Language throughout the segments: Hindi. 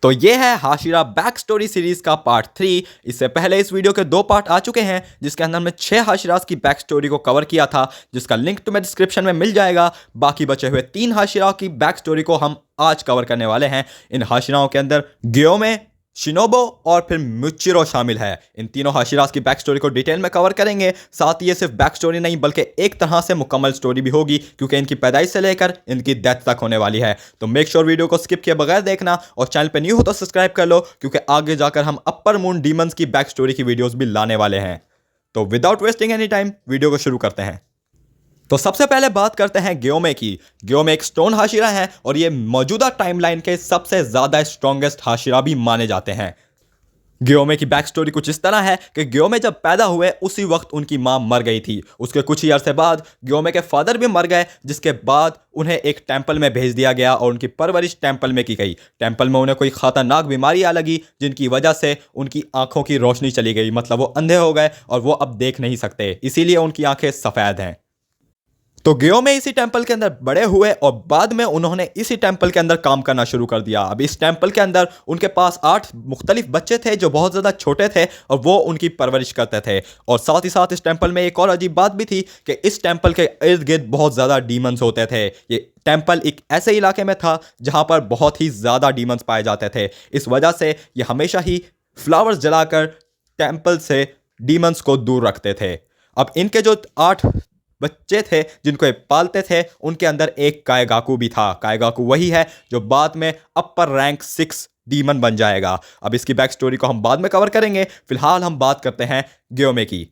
तो ये है हाशिरा बैक स्टोरी सीरीज का पार्ट 3। इससे पहले इस वीडियो के 2 पार्ट आ चुके हैं जिसके अंदर हमने 6 हाशिरास की बैक स्टोरी को कवर किया था, जिसका लिंक तुम्हें डिस्क्रिप्शन में मिल जाएगा। बाकी बचे हुए 3 हाशिराओं की बैक स्टोरी को हम आज कवर करने वाले हैं। इन हाशिराओं के अंदर ग्योमे, शिनोबो और फिर मिचिरो शामिल है। इन तीनों हाशिरास की बैक स्टोरी को डिटेल में कवर करेंगे। साथ ही ये सिर्फ बैक स्टोरी नहीं बल्कि एक तरह से मुकम्मल स्टोरी भी होगी, क्योंकि इनकी पैदाइश से लेकर इनकी डेथ तक होने वाली है। तो मेक श्योर वीडियो को स्किप किए बगैर देखना, और चैनल पे न्यू हो तो सब्सक्राइब कर लो, क्योंकि आगे जाकर हम अपर मून डीमंस की बैक स्टोरी की वीडियोस भी लाने वाले हैं। तो without wasting any time video को शुरू करते हैं। तो सबसे पहले बात करते हैं ग्योमे की। ग्योमे एक स्टोन हाशिरा है और ये मौजूदा टाइमलाइन के सबसे ज्यादा स्ट्रॉन्गेस्ट हाशिरा भी माने जाते हैं। ग्योमे की बैक स्टोरी कुछ इस तरह है कि ग्योमे जब पैदा हुए उसी वक्त उनकी मां मर गई थी। उसके कुछ ही अरसे बाद ग्योमे के फादर भी मर गए, जिसके बाद उन्हें एक टेंपल में भेज दिया गया और उनकी परवरिश टेंपल में की गई। टेंपल में उन्हें कोई खतरनाक बीमारी आ लगी, जिनकी वजह से उनकी आंखों की रोशनी चली गई, मतलब वो अंधे हो गए और वो अब देख नहीं सकते, इसीलिए उनकी आंखें सफेद हैं। तो ग्योमे इसी टेंपल के अंदर बड़े हुए और बाद में उन्होंने इसी टेंपल के अंदर काम करना शुरू कर दिया। अब इस टेंपल के अंदर उनके पास 8 मुख्तलिफ बच्चे थे जो बहुत ज़्यादा छोटे थे और वो उनकी परवरिश करते थे। और साथ ही साथ इस टेंपल में एक और अजीब बात भी थी कि इस टेंपल के इर्द गिर्द बहुत ज़्यादा डीमंस होते थे। ये टेंपल एक ऐसे इलाके में था जहाँ पर बहुत ही ज़्यादा डीमंस पाए जाते थे। इस वजह से ये हमेशा ही फ्लावर्स जलाकर टेंपल से डीमंस को दूर रखते थे। अब इनके जो 8 बच्चे थे जिनको ये पालते थे, उनके अंदर एक कायगाकू भी था। कायगाकू वही है जो बाद में अपर रैंक 6 डीमन बन जाएगा। अब इसकी बैक स्टोरी को हम बाद में कवर करेंगे, फिलहाल हम बात करते हैं ग्योमे की।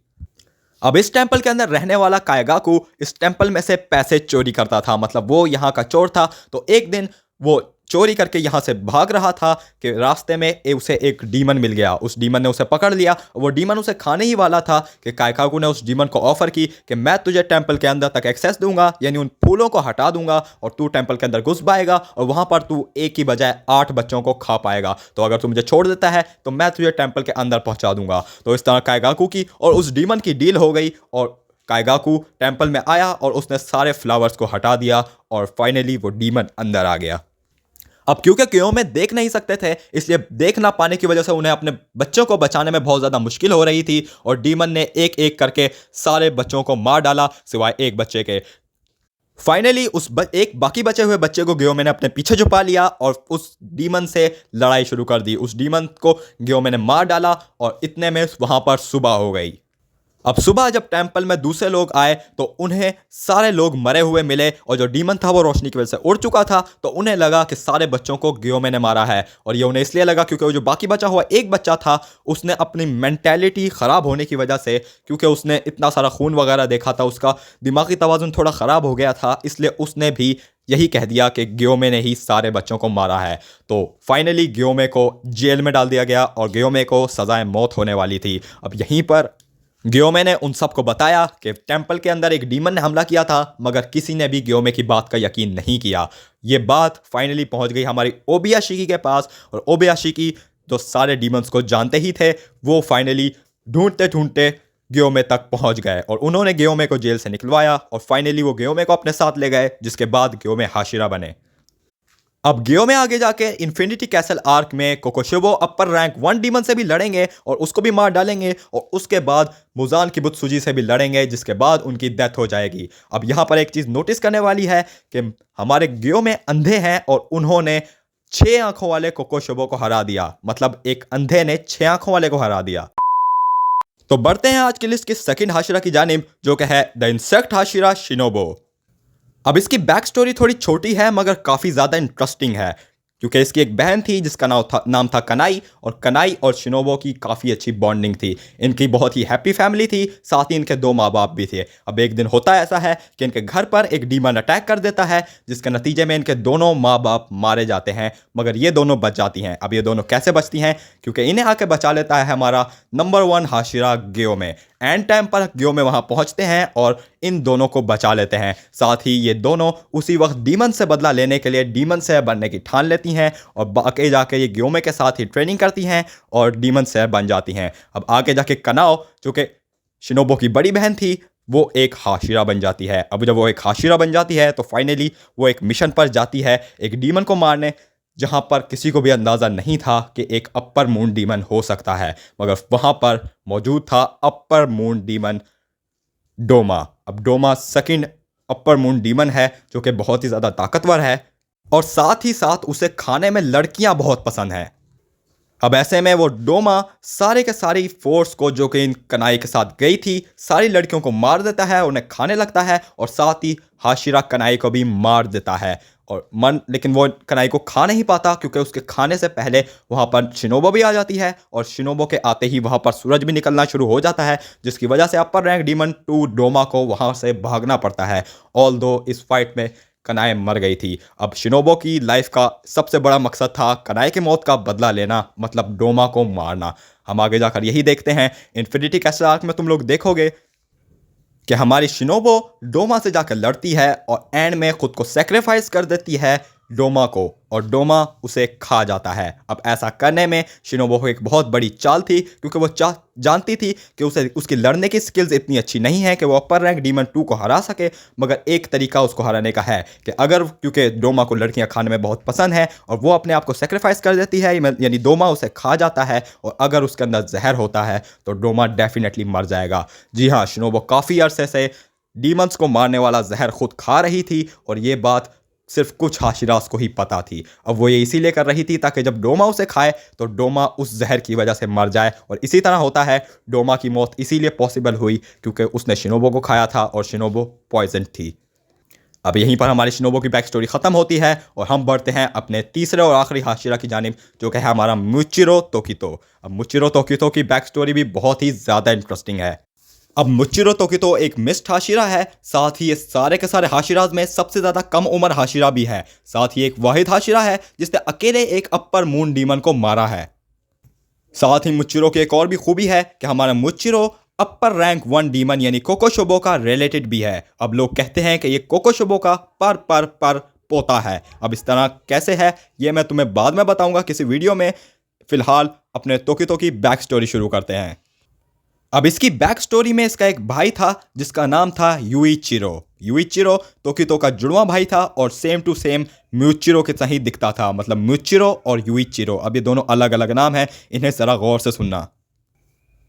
अब इस टेंपल के अंदर रहने वाला कायगाकू इस टेंपल में से पैसे चोरी करता था, मतलब वो यहाँ का चोर था। तो एक दिन वो चोरी करके यहाँ से भाग रहा था कि रास्ते में उसे एक डीमन मिल गया। उस डीमन ने उसे पकड़ लिया और वो डीमन उसे खाने ही वाला था कि कायगाकू ने उस डीमन को ऑफर की कि मैं तुझे टेंपल के अंदर तक एक्सेस दूंगा, यानी उन फूलों को हटा दूंगा और तू टेंपल के अंदर घुस पाएगा और वहां पर तू एक की बजाय 8 बच्चों को खा पाएगा। तो अगर तू मुझे छोड़ देता है तो मैं तुझे टेंपल के अंदर पहुंचा दूंगा। तो इस तरह कायगाकू की और उस डीमन की डील हो गई और कायगाकू टेंपल में आया और उसने सारे फ्लावर्स को हटा दिया और फाइनली वो डीमन अंदर आ गया। अब क्योंकि ग्योमे देख नहीं सकते थे, इसलिए देख ना पाने की वजह से उन्हें अपने बच्चों को बचाने में बहुत ज़्यादा मुश्किल हो रही थी और डीमन ने एक एक करके सारे बच्चों को मार डाला सिवाय एक बच्चे के। फाइनली एक बाकी बचे हुए बच्चे को ग्योमे ने अपने पीछे छुपा लिया और उस डीमन से लड़ाई शुरू कर दी। उस डीमन को ग्योमे ने मार डाला और इतने में वहां पर सुबह हो गई। अब सुबह जब टेंपल में दूसरे लोग आए तो उन्हें सारे लोग मरे हुए मिले और जो डीमन था वो रोशनी की वजह से उड़ चुका था। तो उन्हें लगा कि सारे बच्चों को ग्योमे ने मारा है, और ये उन्हें इसलिए लगा क्योंकि वो जो बाकी बचा हुआ एक बच्चा था उसने अपनी मेंटेलिटी ख़राब होने की वजह से, क्योंकि उसने इतना सारा खून वगैरह देखा था, उसका दिमागी तवाज़ुन थोड़ा ख़राब हो गया था, इसलिए उसने भी यही कह दिया कि ग्योमे ने ही सारे बच्चों को मारा है। तो फाइनली ग्योमे को जेल में डाल दिया गया और ग्योमे को सज़ाए मौत होने वाली थी। अब यहीं पर ग्योमे ने उन सबको बताया कि टेंपल के अंदर एक डीमन ने हमला किया था, मगर किसी ने भी ग्योमे की बात का यकीन नहीं किया। ये बात फाइनली पहुंच गई हमारी ओबयाशिकी के पास, और ओबयाशिकी जो सारे डीमंस को जानते ही थे वो फाइनली ढूंढते ढूंढते ग्योमे तक पहुंच गए और उन्होंने ग्योमे को जेल से निकलवाया और फाइनली वो ग्योमे को अपने साथ ले गए, जिसके बाद ग्योमे हाशिरा बने। अब ग्योमे आगे जाके इन्फिनिटी कैसल आर्क में कोकोशिबो अपर रैंक 1 डीमन से भी लड़ेंगे और उसको भी मार डालेंगे, और उसके बाद मुजान की बुत्सुजी से भी लड़ेंगे, जिसके बाद उनकी डेथ हो जाएगी। अब यहाँ पर एक चीज़ नोटिस करने वाली है कि हमारे ग्योमे अंधे हैं और उन्होंने 6 आंखों वाले कोकोशिबो को हरा दिया, मतलब एक अंधे ने 6 आंखों वाले को हरा दिया। तो बढ़ते हैं आज की लिस्ट की सेकंड हाशिरा की जानिब, जो कि है द इंसेक्ट हाशिरा शिनोबो। अब इसकी बैक स्टोरी थोड़ी छोटी है मगर काफ़ी ज़्यादा इंटरेस्टिंग है, क्योंकि इसकी एक बहन थी जिसका नाम था कनाई, और कनाई और शिनोबो की काफ़ी अच्छी बॉन्डिंग थी। इनकी बहुत ही हैप्पी फैमिली थी, साथ ही इनके 2 माँ बाप भी थे। अब एक दिन होता ऐसा है कि इनके घर पर एक डीमन अटैक कर देता है, जिसके नतीजे में इनके दोनों माँ बाप मारे जाते हैं, मगर ये दोनों बच जाती हैं। अब ये दोनों कैसे बचती हैं? क्योंकि इन्हें आके बचा लेता है हमारा नंबर 1 हाशिरा ग्योमे। एंड टाइम पर ग्योमे वहाँ पहुँचते हैं और इन दोनों को बचा लेते हैं। साथ ही ये दोनों उसी वक्त डीमन से बदला लेने के लिए डीमन से बनने की ठान लेती हैं और आगे जाके ये ग्योमे के साथ ही ट्रेनिंग करती हैं और डीमन से बन जाती हैं। अब आगे जाके कनाओ, जो कि शिनोबो की बड़ी बहन थी, वो एक हाशिरा बन जाती है। अब जब वो एक हाशिरा बन जाती है तो फाइनली वो एक मिशन पर जाती है एक डीमन को मारने, जहां पर किसी को भी अंदाज़ा नहीं था कि एक अपर मून डीमन हो सकता है, मगर वहां पर मौजूद था अपर मून डीमन डोमा। अब Douma second upper moon demon है जो कि बहुत ही ज़्यादा ताकतवर है और साथ ही साथ उसे खाने में लड़कियां बहुत पसंद हैं। अब ऐसे में वो डोमा सारे के सारी फोर्स को जो कि इन कनाई के साथ गई थी, सारी लड़कियों को मार देता है, उन्हें खाने लगता है और साथ ही हाशिरा कनाई को भी मार देता है। और लेकिन वो कनाई को खा नहीं पाता क्योंकि उसके खाने से पहले वहाँ पर शिनोबो भी आ जाती है और शिनोबो के आते ही वहाँ पर सूरज भी निकलना शुरू हो जाता है, जिसकी वजह से अपर रैंक डीमन 2 डोमा को वहाँ से भागना पड़ता है। ऑल दो इस फाइट में कनाए मर गई थी। अब शिनोबो की लाइफ का सबसे बड़ा मकसद था कनाए की मौत का बदला लेना, मतलब डोमा को मारना। हम आगे जाकर यही देखते हैं। इन्फिनिटी कैसल आर्क में तुम लोग देखोगे कि हमारी शिनोबो डोमा से जाकर लड़ती है और एंड में खुद को सेक्रीफाइस कर देती है डोमा को और डोमा उसे खा जाता है। अब ऐसा करने में शिनोबो को एक बहुत बड़ी चाल थी क्योंकि वो जानती थी कि उसे उसकी लड़ने की स्किल्स इतनी अच्छी नहीं है कि वो अपर रैंक डीमन 2 को हरा सके, मगर एक तरीका उसको हराने का है कि अगर, क्योंकि डोमा को लड़कियां खाने में बहुत पसंद है और वो अपने आप को सेक्रीफाइस कर देती है, यानी डोमा उसे खा जाता है और अगर उसके अंदर जहर होता है तो डोमा डेफिनेटली मर जाएगा। जी हाँ, शिनोबो काफ़ी अरसे से डीमंस को मारने वाला जहर खुद खा रही थी और ये बात सिर्फ कुछ हाशिरास को ही पता थी। अब वो ये इसीलिए कर रही थी ताकि जब डोमा उसे खाए तो डोमा उस जहर की वजह से मर जाए और इसी तरह होता है। डोमा की मौत इसीलिए पॉसिबल हुई क्योंकि उसने शिनोबो को खाया था और शिनोबो पॉइजन थी। अब यहीं पर हमारी शिनोबो की बैक स्टोरी ख़त्म होती है और हम बढ़ते हैं अपने तीसरे और आखिरी हाशिरा की जानिब जो कि है हमारा मुचिरो तोकितो। अब मुचिरो तोकितो की बैक स्टोरी भी बहुत ही ज़्यादा इंटरेस्टिंग है। अब मुचिरो तोकितो एक मिस्ट हाशिरा है, साथ ही ये सारे के सारे हाशिराज में सबसे ज़्यादा कम उम्र हाशिरा भी है। साथ ही एक वाहिद हाशिरा है जिसने अकेले एक अपर मून डीमन को मारा है। साथ ही मुचिरो की एक और भी खूबी है कि हमारा मुचिरो अपर रैंक 1 डीमन यानी कोकोशोबो का रिलेटेड भी है। अब लोग कहते हैं कि ये कोकोशोबो का पर पोता है। अब इस तरह कैसे है ये मैं तुम्हें बाद में बताऊंगा किसी वीडियो में। फिलहाल अपने तोकितो की बैक स्टोरी शुरू करते हैं। अब इसकी बैक स्टोरी में इसका एक भाई था जिसका नाम था यूइचिरो। यूइचिरो तोकितो का जुड़वा भाई था और सेम टू सेम म्यूचिरो के सही दिखता था, मतलब म्यूचिरो और यूइचिरो। अब ये दोनों अलग अलग नाम हैं, इन्हें ज़रा गौर से सुनना।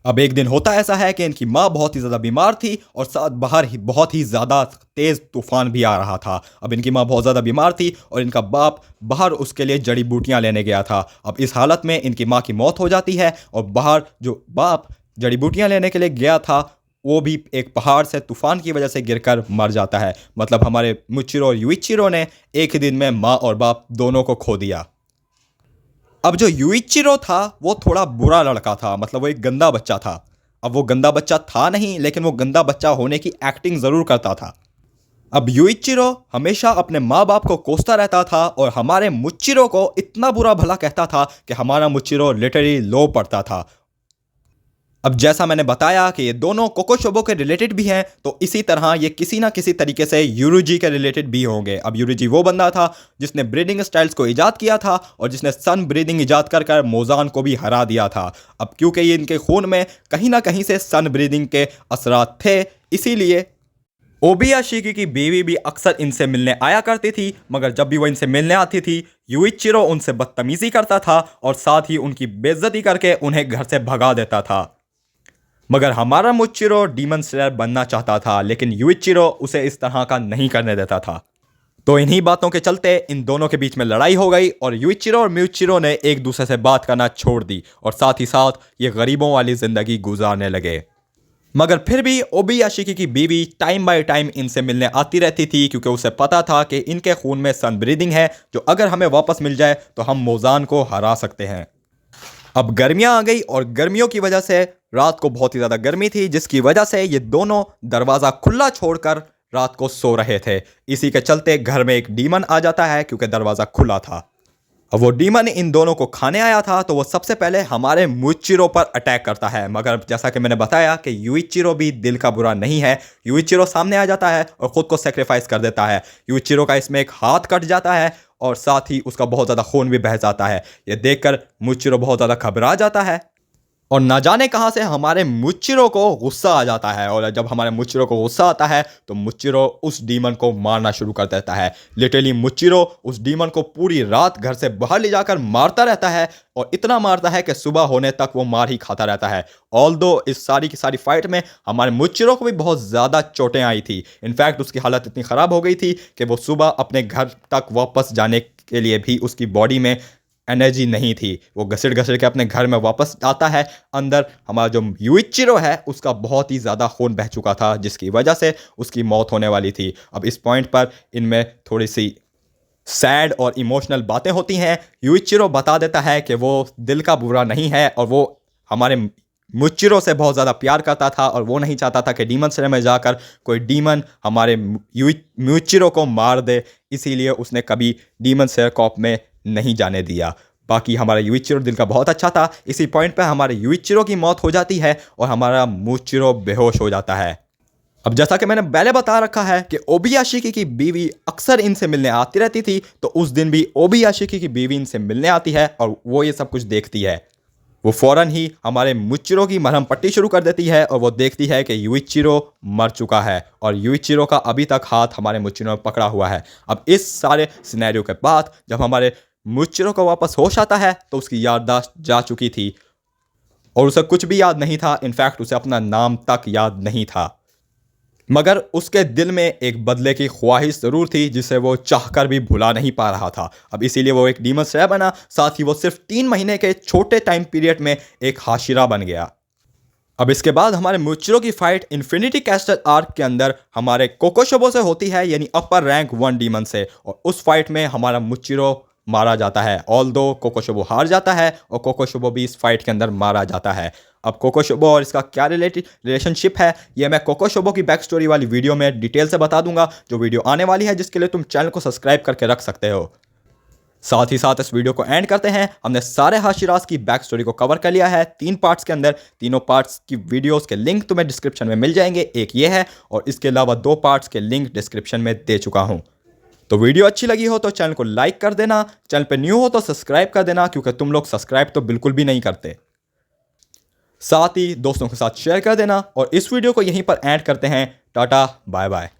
अब एक दिन होता ऐसा है कि इनकी माँ बहुत ही ज़्यादा बीमार थी और साथ बाहर ही बहुत ही ज़्यादा तेज़ तूफान भी आ रहा था। अब इनकी माँ बहुत ज़्यादा बीमार थी और इनका बाप बाहर उसके लिए जड़ी बूटियाँ लेने गया था। अब इस हालत में इनकी माँ की मौत हो जाती है और बाहर जो बाप जड़ी बूटियाँ लेने के लिए गया था वो भी एक पहाड़ से तूफान की वजह से गिरकर मर जाता है। मतलब हमारे मुचिरो और यूइचिरो ने एक ही दिन में माँ और बाप दोनों को खो दिया। अब जो यूइचिरो था वो थोड़ा बुरा लड़का था, मतलब वो एक गंदा बच्चा था। अब वो गंदा बच्चा था नहीं, लेकिन वो गंदा बच्चा होने की एक्टिंग ज़रूर करता था। अब यूइचिरो हमेशा अपने माँ बाप को कोसता रहता था और हमारे मुचिरो को इतना बुरा भला कहता था कि हमारा मुचिरो लिटरली लो पड़ता था। अब जैसा मैंने बताया कि ये दोनों कोकोशोबो के रिलेटेड भी हैं, तो इसी तरह ये किसी ना किसी तरीके से यूरुजी के रिलेटेड भी होंगे। अब यूरुजी वो बंदा था जिसने ब्रीडिंग स्टाइल्स को इजाद किया था और जिसने सन ब्रीदिंग इजाद कर कर मोजान को भी हरा दिया था। अब क्योंकि ये इनके खून में कहीं ना कहीं से सन ब्रीदिंग के असरात थे, इसीलिए ओबियाशिकी की बीवी भी अक्सर इनसे मिलने आया करती थी, मगर जब भी वो इनसे मिलने आती थी यूइचिरो उनसे बदतमीजी करता था और साथ ही उनकी बेइज्जती करके उन्हें घर से भगा देता था। मगर हमारा मुचिरो डीमन स्लेयर बनना चाहता था, लेकिन यूइचिरो उसे इस तरह का नहीं करने देता था। तो इन्हीं बातों के चलते इन दोनों के बीच में लड़ाई हो गई और यूइचिरो और म्यूचिरो ने एक दूसरे से बात करना छोड़ दी और साथ ही साथ ये गरीबों वाली जिंदगी गुजारने लगे। मगर फिर भी ओबियाशिकी की बीवी टाइम बाय टाइम इनसे मिलने आती रहती थी क्योंकि उसे पता था कि इनके खून में सन ब्रीदिंग है, जो अगर हमें वापस मिल जाए तो हम मोजान को हरा सकते हैं। अब गर्मियां आ गई और गर्मियों की वजह से रात को बहुत ही ज़्यादा गर्मी थी, जिसकी वजह से ये दोनों दरवाज़ा खुला छोड़कर रात को सो रहे थे। इसी के चलते घर में एक डीमन आ जाता है क्योंकि दरवाज़ा खुला था। अब वो डीमन इन दोनों को खाने आया था तो वो सबसे पहले हमारे मुचिरो पर अटैक करता है, मगर जैसा कि मैंने बताया कि यूइचिरो भी दिल का बुरा नहीं है। यूइचिरो सामने आ जाता है और ख़ुद को सेक्रीफाइस कर देता है। यूइचिरो का इसमें एक हाथ कट जाता है और साथ ही उसका बहुत ज़्यादा खून भी बह जाता है। ये देखकर मुचिरो बहुत ज़्यादा घबरा जाता है और ना जाने कहाँ से हमारे मुचिरो को गुस्सा आ जाता है, और जब हमारे मुचिरो को गुस्सा आता है तो मुचिरो उस डीमन को मारना शुरू कर देता है। लिटरली मुचिरो उस डीमन को पूरी रात घर से बाहर ले जाकर मारता रहता है, और इतना मारता है कि सुबह होने तक वो मार ही खाता रहता है। ऑल्दो इस सारी की सारी फाइट में हमारे मुचिरो को भी बहुत ज़्यादा चोटें आई थी। इनफैक्ट उसकी हालत इतनी ख़राब हो गई थी कि वो सुबह अपने घर तक वापस जाने के लिए भी उसकी बॉडी में एनर्जी नहीं थी। वो घसीट घसीट के अपने घर में वापस आता है। अंदर हमारा जो यूइचिरो है उसका बहुत ही ज़्यादा खून बह चुका था, जिसकी वजह से उसकी मौत होने वाली थी। अब इस पॉइंट पर इनमें थोड़ी सी सैड और इमोशनल बातें होती हैं। यूइचिरो बता देता है कि वो दिल का बुरा नहीं है, और वो हमारे मुचिरो से बहुत ज़्यादा प्यार करता था, और वो नहीं चाहता था कि डीमन स्लेयर में जाकर कोई डीमन हमारे मुचिरो को मार दे। इसीलिए उसने कभी डीमन स्लेयर कॉर्प में नहीं जाने दिया। बाकी हमारा यूइचिरो दिल का बहुत अच्छा था। इसी पॉइंट पे हमारे यूइचिरो की मौत हो जाती है और हमारा मुचिरो बेहोश हो जाता है। अब जैसा कि मैंने पहले बता रखा है कि ओबियाशिकी की बीवी अक्सर इनसे मिलने आती रहती थी, तो उस दिन भी ओबियाशिकी की बीवी इनसे मिलने आती है और वो ये सब कुछ देखती है। वो फौरन ही हमारे मुचिरो की मरहम पट्टी शुरू कर देती है, और वो देखती है कि यूइचिरो मर चुका है, और यूइचिरो का अभी तक हाथ हमारे मुचिरो में पकड़ा हुआ है। अब इस सारे सिनेरियो के बाद जब हमारे मुचिरो को वापस होश आता है तो उसकी याददाश्त जा चुकी थी, और उसे कुछ भी याद नहीं था। इनफैक्ट उसे अपना नाम तक याद नहीं था, मगर उसके दिल में एक बदले की ख्वाहिश ज़रूर थी, जिसे वो चाहकर भी भुला नहीं पा रहा था। अब इसीलिए वो एक डीमन स्लेयर बना। साथ ही वो सिर्फ 3 महीने के छोटे टाइम पीरियड में एक हाशिरा बन गया। अब इसके बाद हमारे मुचिरो की फाइट इन्फिनिटी कैस्टल आर्क के अंदर हमारे कोकोशोबो से होती है, यानी अपर रैंक 1 डीमन से, और उस फाइट में हमारा मुचिरो मारा जाता है। ऑल्दो कोकोशोबो हार जाता है और कोकोशोबो भी इस फाइट के अंदर मारा जाता है। अब कोकोशोबो और इसका क्या रिलेशनशिप है, ये मैं कोकोशोबो की बैक स्टोरी वाली वीडियो में डिटेल से बता दूंगा, जो वीडियो आने वाली है, जिसके लिए तुम चैनल को सब्सक्राइब करके रख सकते हो। साथ ही साथ इस वीडियो को एंड करते हैं। हमने सारे हाशिरास की बैक स्टोरी को कवर कर लिया है 3 पार्ट्स के अंदर। तीनों पार्ट्स की वीडियोस के लिंक तुम्हें डिस्क्रिप्शन में मिल जाएंगे। एक ये है, और इसके अलावा 2 पार्ट्स के लिंक डिस्क्रिप्शन में दे चुका हूं। तो वीडियो अच्छी लगी हो तो चैनल को लाइक कर देना, चैनल पे न्यू हो तो सब्सक्राइब कर देना, क्योंकि तुम लोग सब्सक्राइब तो बिल्कुल भी नहीं करते। साथ ही दोस्तों के साथ शेयर कर देना, और इस वीडियो को यहीं पर एंड करते हैं। Tata bye bye.